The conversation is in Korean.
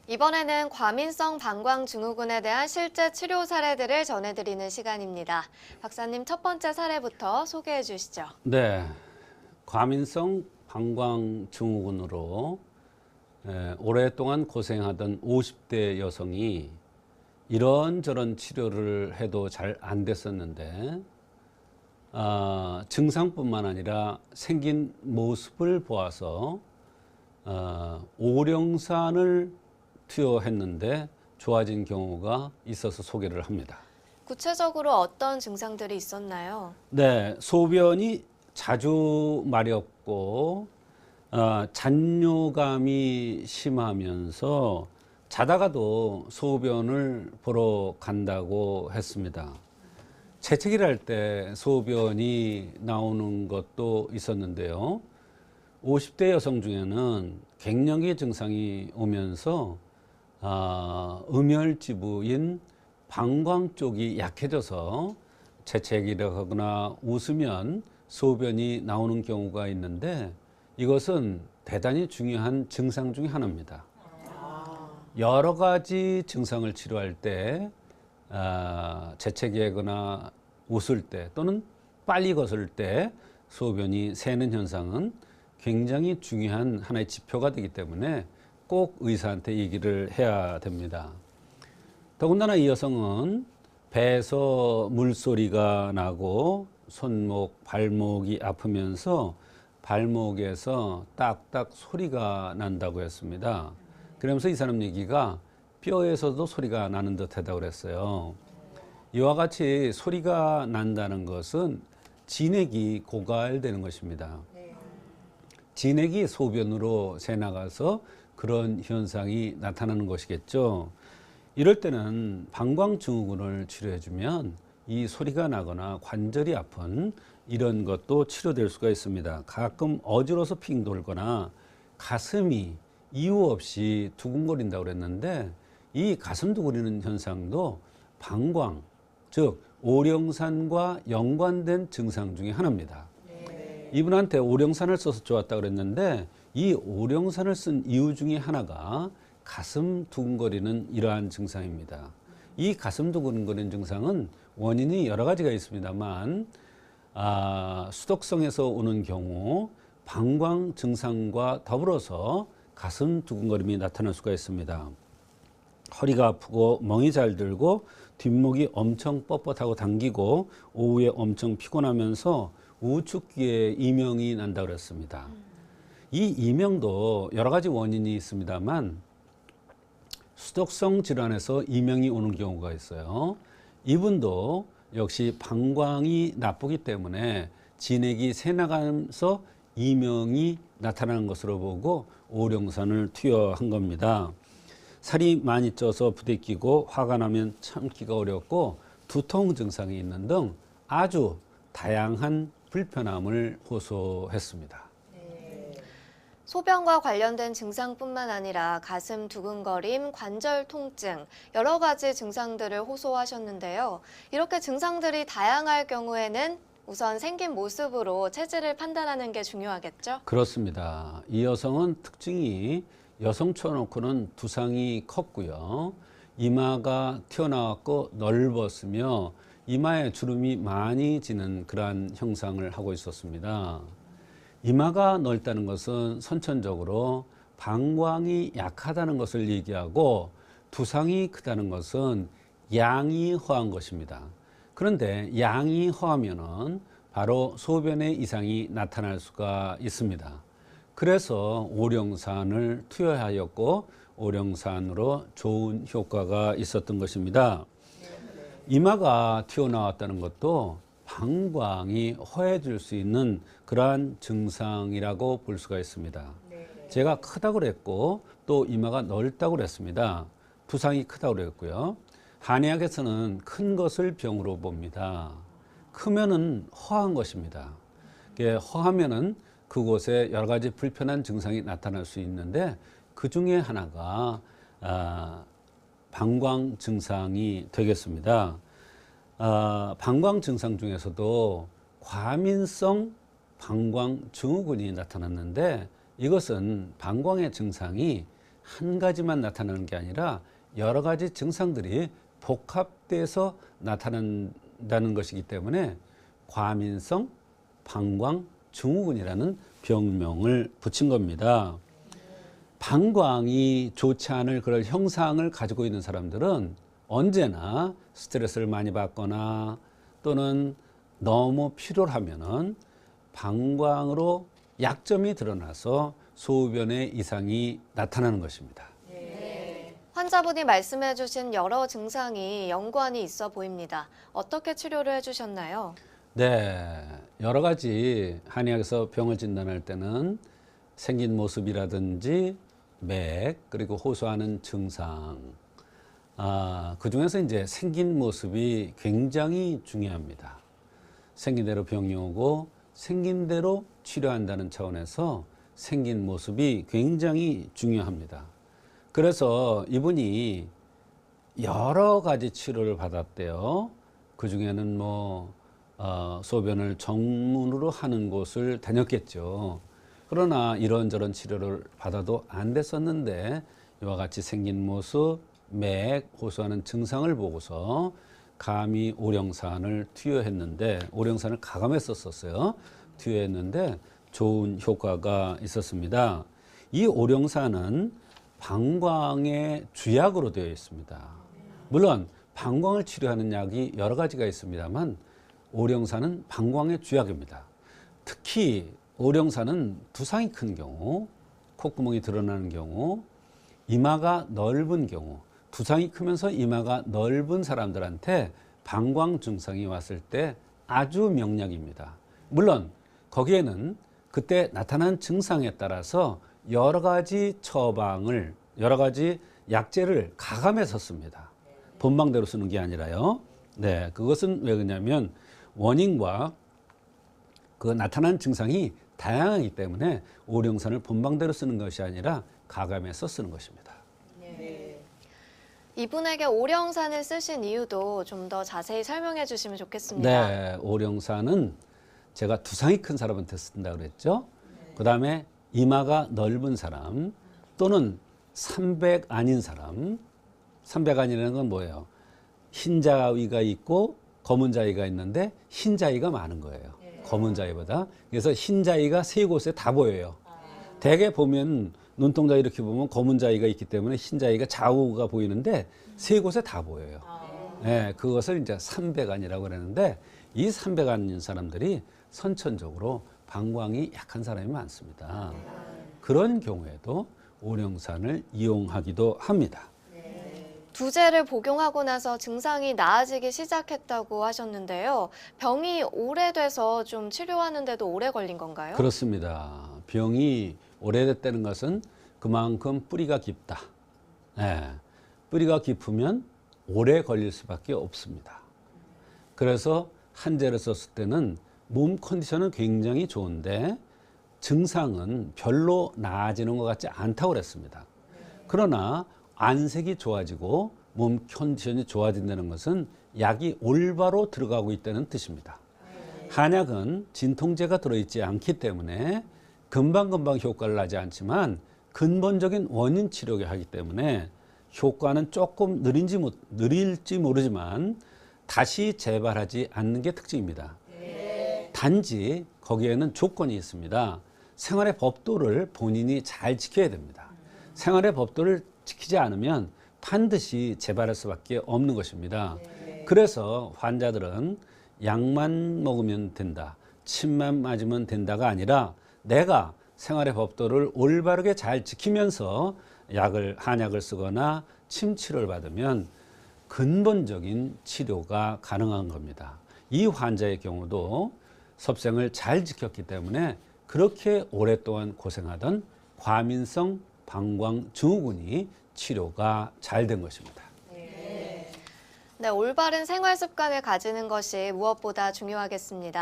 이번에는 과민성 방광증후군에 대한 실제 치료 사례들을 전해드리는 시간입니다. 박사님, 첫 번째 사례부터 소개해 주시죠. 네, 과민성 방광증후군으로 오랫동안 고생하던 50대 여성이 이런저런 치료를 해도 잘 안 됐었는데 증상뿐만 아니라 생긴 모습을 보아서 오령산을 투여했는데 좋아진 경우가 있어서 소개를 합니다. 구체적으로 어떤 증상들이 있었나요? 네, 소변이 자주 마렵고 잔뇨감이 심하면서 자다가도 소변을 보러 간다고 했습니다. 재채기를 할 때 소변이 나오는 것도 있었는데요. 50대 여성 중에는 갱년기 증상이 오면서 음혈지부인 방광 쪽이 약해져서 재채기를 하거나 웃으면 소변이 나오는 경우가 있는데 이것은 대단히 중요한 증상 중에 하나입니다. 여러 가지 증상을 치료할 때 재채기하거나 웃을 때 또는 빨리 걷을 때 소변이 새는 현상은 굉장히 중요한 하나의 지표가 되기 때문에 꼭 의사한테 얘기를 해야 됩니다. 더군다나 이 여성은 배에서 물소리가 나고 손목, 발목이 아프면서 발목에서 딱딱 소리가 난다고 했습니다. 그러면서 이 사람 얘기가 뼈에서도 소리가 나는 듯 하다고 그랬어요. 이와 같이 소리가 난다는 것은 진액이 고갈되는 것입니다. 진액이 소변으로 새나가서 그런 현상이 나타나는 것이겠죠. 이럴 때는 방광증후군을 치료해주면 이 소리가 나거나 관절이 아픈 이런 것도 치료될 수가 있습니다. 가끔 어지러워서 핑 돌거나 가슴이 이유 없이 두근거린다고 그랬는데 이 가슴 두근거리는 현상도 방광, 즉 오령산과 연관된 증상 중에 하나입니다. 이분한테 오령산을 써서 좋았다고 그랬는데 이 오령산을 쓴 이유 중에 하나가 가슴 두근거리는 이러한 증상입니다. 이 가슴 두근거리는 증상은 원인이 여러 가지가 있습니다만 수독성에서 오는 경우 방광 증상과 더불어서 가슴 두근거림이 나타날 수가 있습니다. 허리가 아프고 멍이 잘 들고 뒷목이 엄청 뻣뻣하고 당기고 오후에 엄청 피곤하면서 우측귀에 이명이 난다 그랬습니다. 이 이명도 여러 가지 원인이 있습니다만 수독성 질환에서 이명이 오는 경우가 있어요. 이분도 역시 방광이 나쁘기 때문에 진액이 새나가면서 이명이 나타나는 것으로 보고 오령산을 투여한 겁니다. 살이 많이 쪄서 부대끼고 화가 나면 참기가 어렵고 두통 증상이 있는 등 아주 다양한 불편함을 호소했습니다. 소변과 관련된 증상뿐만 아니라 가슴 두근거림, 관절 통증, 여러 가지 증상들을 호소하셨는데요. 이렇게 증상들이 다양할 경우에는 우선 생긴 모습으로 체질을 판단하는 게 중요하겠죠? 그렇습니다. 이 여성은 특징이 여성 쳐놓고는 두상이 컸고요. 이마가 튀어나왔고 넓었으며 이마에 주름이 많이 지는 그러한 형상을 하고 있었습니다. 이마가 넓다는 것은 선천적으로 방광이 약하다는 것을 얘기하고 두상이 크다는 것은 양이 허한 것입니다. 그런데 양이 허하면은 바로 소변에 이상이 나타날 수가 있습니다. 그래서 오령산을 투여하였고 오령산으로 좋은 효과가 있었던 것입니다. 이마가 튀어나왔다는 것도 방광이 허해질 수 있는 그러한 증상이라고 볼 수가 있습니다. 제가 크다고 그랬고 또 이마가 넓다고 그랬습니다. 두상이 크다고 그랬고요. 한의학에서는 큰 것을 병으로 봅니다. 크면은 허한 것입니다. 허하면은 그곳에 여러 가지 불편한 증상이 나타날 수 있는데 그 중에 하나가 방광 증상이 되겠습니다. 방광 증상 중에서도 과민성 방광 증후군이 나타났는데 이것은 방광의 증상이 한 가지만 나타나는 게 아니라 여러 가지 증상들이 복합돼서 나타난다는 것이기 때문에 과민성 방광 증후군이라는 병명을 붙인 겁니다. 방광이 좋지 않을 그런 형상을 가지고 있는 사람들은 언제나 스트레스를 많이 받거나 또는 너무 피로하면은 방광으로 약점이 드러나서 소변에 이상이 나타나는 것입니다. 환자분이 말씀해 주신 여러 증상이 연관이 있어 보입니다. 어떻게 치료를 해주셨나요? 네, 여러 가지 한의학에서 병을 진단할 때는 생긴 모습이라든지 맥 그리고 호소하는 증상, 그 중에서 이제 생긴 모습이 굉장히 중요합니다. 생긴 대로 병이 오고 생긴 대로 치료한다는 차원에서 생긴 모습이 굉장히 중요합니다. 그래서 이분이 여러 가지 치료를 받았대요. 그 중에는 소변을 정문으로 하는 곳을 다녔겠죠. 그러나 이런저런 치료를 받아도 안 됐었는데 이와 같이 생긴 모습, 맥, 호소하는 증상을 보고서 감히 오령산을 투여했는데, 오령산을 가감했었어요. 투여했는데 좋은 효과가 있었습니다. 이 오령산은 방광의 주약으로 되어 있습니다. 물론 방광을 치료하는 약이 여러 가지가 있습니다만 오령산은 방광의 주약입니다. 특히 오령산은 두상이 큰 경우, 콧구멍이 드러나는 경우, 이마가 넓은 경우, 두상이 크면서 이마가 넓은 사람들한테 방광 증상이 왔을 때 아주 명약입니다. 물론 거기에는 그때 나타난 증상에 따라서 여러 가지 처방을, 여러 가지 약재를 가감해서 씁니다. 본방대로 쓰는 게 아니라요. 네, 그것은 왜 그러냐면 원인과 그 나타난 증상이 다양하기 때문에 오령산을 본방대로 쓰는 것이 아니라 가감해서 쓰는 것입니다. 이분에게 오령산을 쓰신 이유도 좀 더 자세히 설명해 주시면 좋겠습니다. 네, 오령산은 제가 두상이 큰 사람한테 쓴다고 그랬죠. 그 다음에 이마가 넓은 사람 또는 삼백 아닌 사람. 삼백 아니라는 건 뭐예요? 흰 자위가 있고 검은 자위가 있는데 흰 자위가 많은 거예요. 검은 자위보다. 그래서 흰 자위가 세 곳에 다 보여요. 대개 보면 눈동자 이렇게 보면 검은 자위가 있기 때문에 흰 자위가 좌우가 보이는데 세 곳에 다 보여요. 네, 그것을 이제 삼백안이라고 그러는데 이 삼백안인 사람들이 선천적으로 방광이 약한 사람이 많습니다. 그런 경우에도 오령산을 이용하기도 합니다. 두제를 복용하고 나서 증상이 나아지기 시작했다고 하셨는데요. 병이 오래돼서 좀 치료하는데도 오래 걸린 건가요? 그렇습니다. 병이 오래됐다는 것은 그만큼 뿌리가 깊다. 네, 뿌리가 깊으면 오래 걸릴 수밖에 없습니다. 그래서 한제를 썼을 때는 몸 컨디션은 굉장히 좋은데 증상은 별로 나아지는 것 같지 않다고 그랬습니다. 그러나 안색이 좋아지고 몸 컨디션이 좋아진다는 것은 약이 올바로 들어가고 있다는 뜻입니다. 한약은 진통제가 들어있지 않기 때문에 금방금방 효과를 나지 않지만 근본적인 원인 치료를 하기 때문에 효과는 조금 느릴지 모르지만 다시 재발하지 않는 게 특징입니다. 단지 거기에는 조건이 있습니다. 생활의 법도를 본인이 잘 지켜야 됩니다. 생활의 법도를 지키지 않으면 반드시 재발할 수밖에 없는 것입니다. 그래서 환자들은 약만 먹으면 된다, 침만 맞으면 된다가 아니라 내가 생활의 법도를 올바르게 잘 지키면서 한약을 쓰거나 침 치료를 받으면 근본적인 치료가 가능한 겁니다. 이 환자의 경우도 섭생을 잘 지켰기 때문에 그렇게 오랫동안 고생하던 과민성 방광 증후군이 치료가 잘 된 것입니다. 네, 올바른 생활 습관을 가지는 것이 무엇보다 중요하겠습니다.